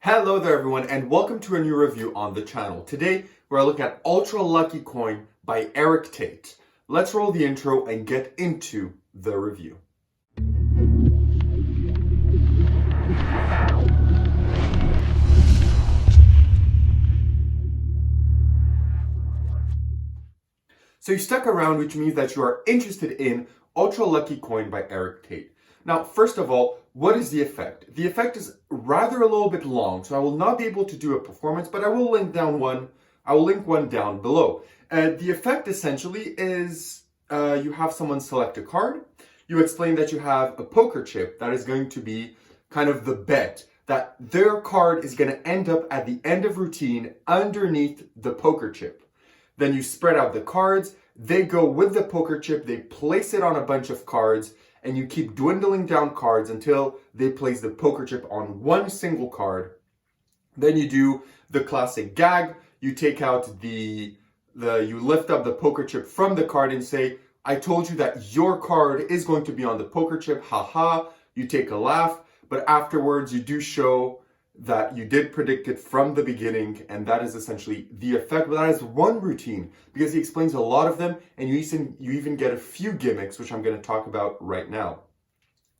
Hello there everyone and welcome to a new review on the channel. Today we're looking at Ultra Lucky Coin by Erik Tait. Let's roll the intro and get into the review. So you stuck around, which means that you are interested in Ultra Lucky Coin by Erik Tait. Now, first of all, what is the effect? The effect is rather a little bit long, so I will not be able to do a performance, but I will link one down below. The effect essentially is you have someone select a card, you explain that you have a poker chip that is going to be kind of the bet that their card is going to end up at the end of routine underneath the poker chip. Then you spread out the cards, they go with the poker chip, they place it on a bunch of cards, and you keep dwindling down cards until they place the poker chip on one single card. Then you do the classic gag, you take out you lift up the poker chip from the card and say, I told you that your card is going to be on the poker chip, haha. You take a laugh, but afterwards you do show that you did predict it from the beginning, and that is essentially the effect. But that is one routine because he explains a lot of them, and you even get a few gimmicks, which I'm going to talk about right now.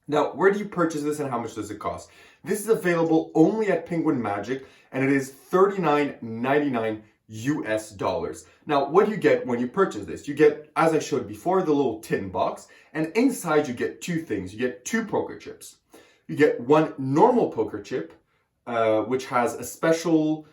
Now, where do you purchase this and how much does it cost? This is available only at Penguin Magic, and it is $39.99 US. Now, what do you get when you purchase this? You get, as I showed before, the little tin box, and inside you get two things. You get two poker chips. You get one normal poker chip, which has a special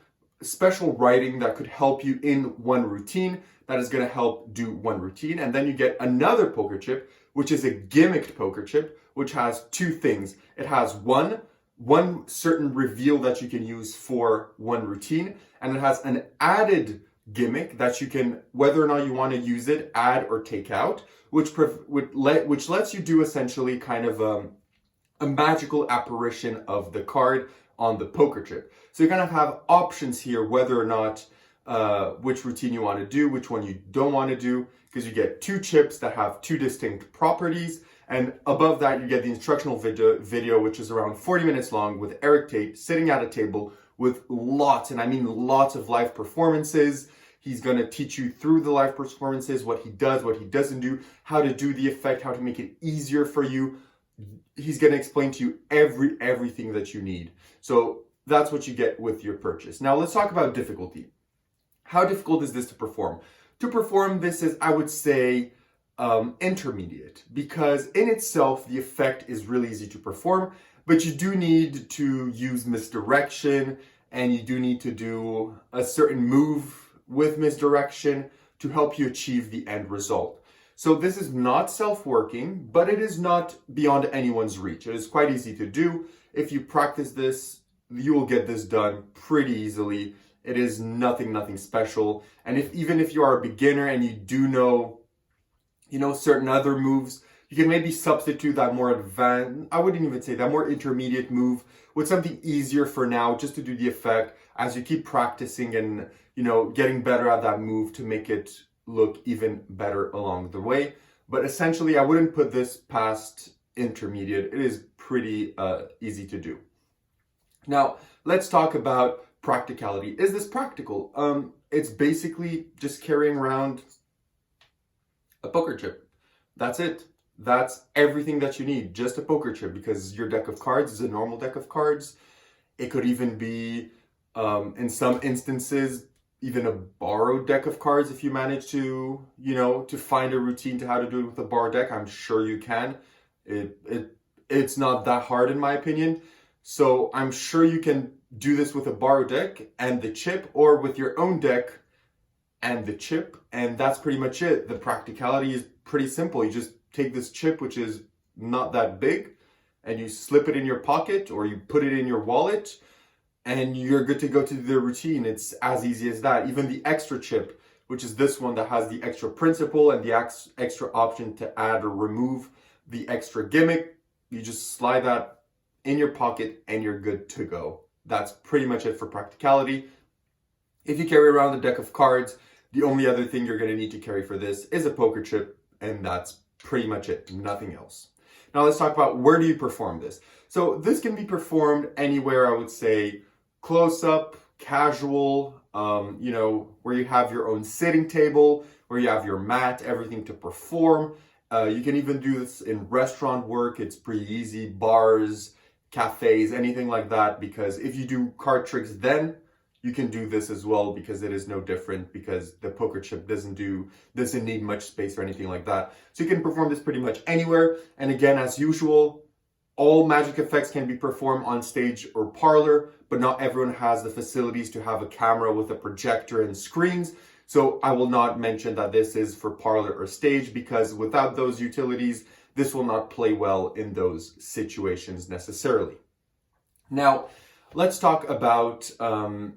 writing that could help you in one routine, that is going to help do one routine. And then you get another poker chip, which is a gimmicked poker chip, which has two things. It has one certain reveal that you can use for one routine, and it has an added gimmick that you can, whether or not you want to use it, add or take out, which lets you do essentially kind of a magical apparition of the card on the poker chip. So you kind of have options here whether or not which routine you want to do, which one you don't want to do, because you get two chips that have two distinct properties. And above that, you get the instructional video, which is around 40 minutes long, with Erik Tait sitting at a table with lots, and I mean lots of live performances. He's going to teach you through the live performances, what he does, what he doesn't do, how to do the effect, how to make it easier for you. He's going to explain to you everything that you need. So that's what you get with your purchase. Now let's talk about difficulty. How difficult is this to perform? To perform this is, I would say, intermediate, because in itself the effect is really easy to perform, but you do need to use misdirection, and you do need to do a certain move with misdirection to help you achieve the end result. So this is not self-working, but it is not beyond anyone's reach. It is quite easy to do. If you practice this, you will get this done pretty easily. It is nothing special. And even if you are a beginner and you do know, certain other moves, you can maybe substitute that more advanced, I wouldn't even say that more intermediate move with something easier for now, just to do the effect as you keep practicing and, getting better at that move to make it look even better along the way. But essentially, I wouldn't put this past intermediate. It is pretty easy to do. Now, let's talk about practicality. Is this practical? It's basically just carrying around a poker chip. That's it. That's everything that you need, just a poker chip, because your deck of cards is a normal deck of cards. It could even be, in some instances, even a borrowed deck of cards if you manage to, to find a routine to how to do it with a borrowed deck. I'm sure you can. It's not that hard in my opinion. So I'm sure you can do this with a borrowed deck and the chip, or with your own deck and the chip, and that's pretty much it. The practicality is pretty simple. You just take this chip, which is not that big, and you slip it in your pocket or you put it in your wallet, and you're good to go to the routine. It's as easy as that. Even the extra chip, which is this one that has the extra principle and the extra option to add or remove the extra gimmick, you just slide that in your pocket and you're good to go. That's pretty much it for practicality. If you carry around a deck of cards, the only other thing you're going to need to carry for this is a poker chip, and that's pretty much it, nothing else. Now let's talk about where do you perform this. So this can be performed anywhere, I would say, close-up, casual, where you have your own sitting table, where you have your mat, everything to perform. You can even do this in restaurant work. It's pretty easy. Bars, cafes, anything like that, because if you do card tricks, then you can do this as well, because it is no different, because the poker chip doesn't need much space or anything like that. So you can perform this pretty much anywhere. And again, as usual, all magic effects can be performed on stage or parlor, but not everyone has the facilities to have a camera with a projector and screens. So I will not mention that this is for parlor or stage, because without those utilities, this will not play well in those situations necessarily. Now, let's talk about the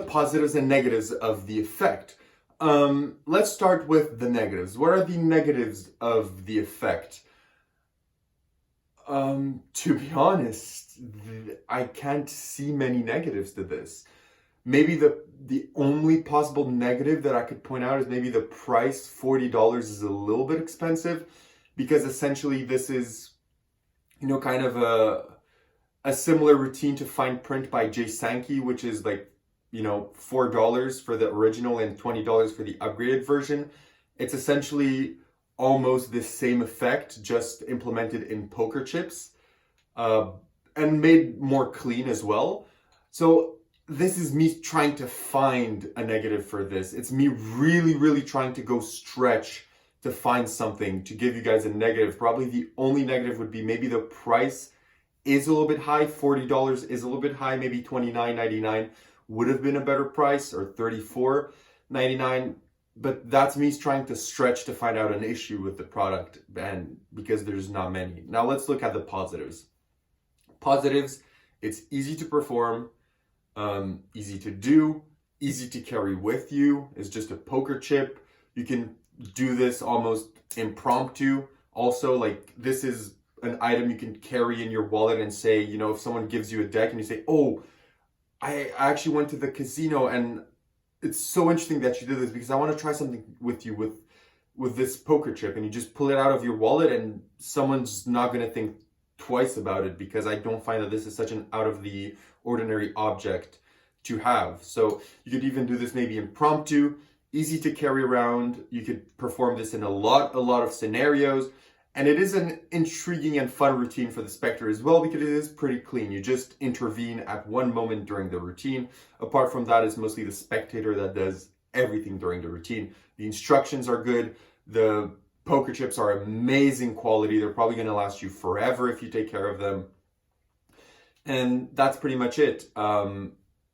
positives and negatives of the effect. Let's start with the negatives. What are the negatives of the effect? To be honest, I can't see many negatives to this. Maybe the only possible negative that I could point out is maybe the price. $40 is a little bit expensive, because essentially this is, kind of a similar routine to Fine Print by Jay Sankey, which is like, $4 for the original and $20 for the upgraded version. It's essentially almost the same effect, just implemented in poker chips, and made more clean as well. So this is me trying to find a negative for this. It's me really, really trying to go stretch to find something to give you guys a negative. Probably the only negative would be maybe the price is a little bit high. $40 is a little bit high. Maybe $29.99 would have been a better price, or $34.99. But that's me trying to stretch to find out an issue with the product, and because there's not many. Now let's look at the positives. Positives, it's easy to perform, easy to do, easy to carry with you. It's just a poker chip. You can do this almost impromptu. Also, like, this is an item you can carry in your wallet and say, if someone gives you a deck and you say, oh, I actually went to the casino and it's so interesting that you did this because I want to try something with you with this poker chip, and you just pull it out of your wallet and someone's not going to think twice about it, because I don't find that this is such an out of the ordinary object to have. So you could even do this maybe impromptu, easy to carry around. You could perform this in a lot of scenarios. And it is an intriguing and fun routine for the spectator as well, because it is pretty clean. You just intervene at one moment during the routine. Apart from that, it's mostly the spectator that does everything during the routine. The instructions are good. The poker chips are amazing quality. They're probably going to last you forever if you take care of them. And that's pretty much it.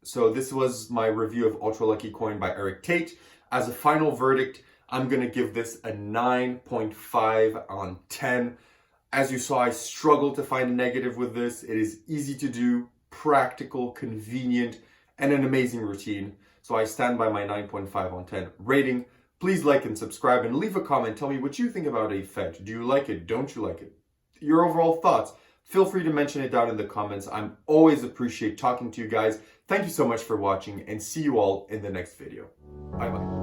So this was my review of Ultra Lucky Coin by Erik Tait. As a final verdict, I'm going to give this a 9.5 on 10. As you saw, I struggled to find a negative with this. It is easy to do, practical, convenient, and an amazing routine. So I stand by my 9.5 on 10 rating. Please like and subscribe and leave a comment. Tell me what you think about the effect. Do you like it? Don't you like it? Your overall thoughts. Feel free to mention it down in the comments. I'm always appreciate talking to you guys. Thank you so much for watching, and see you all in the next video. Bye-bye.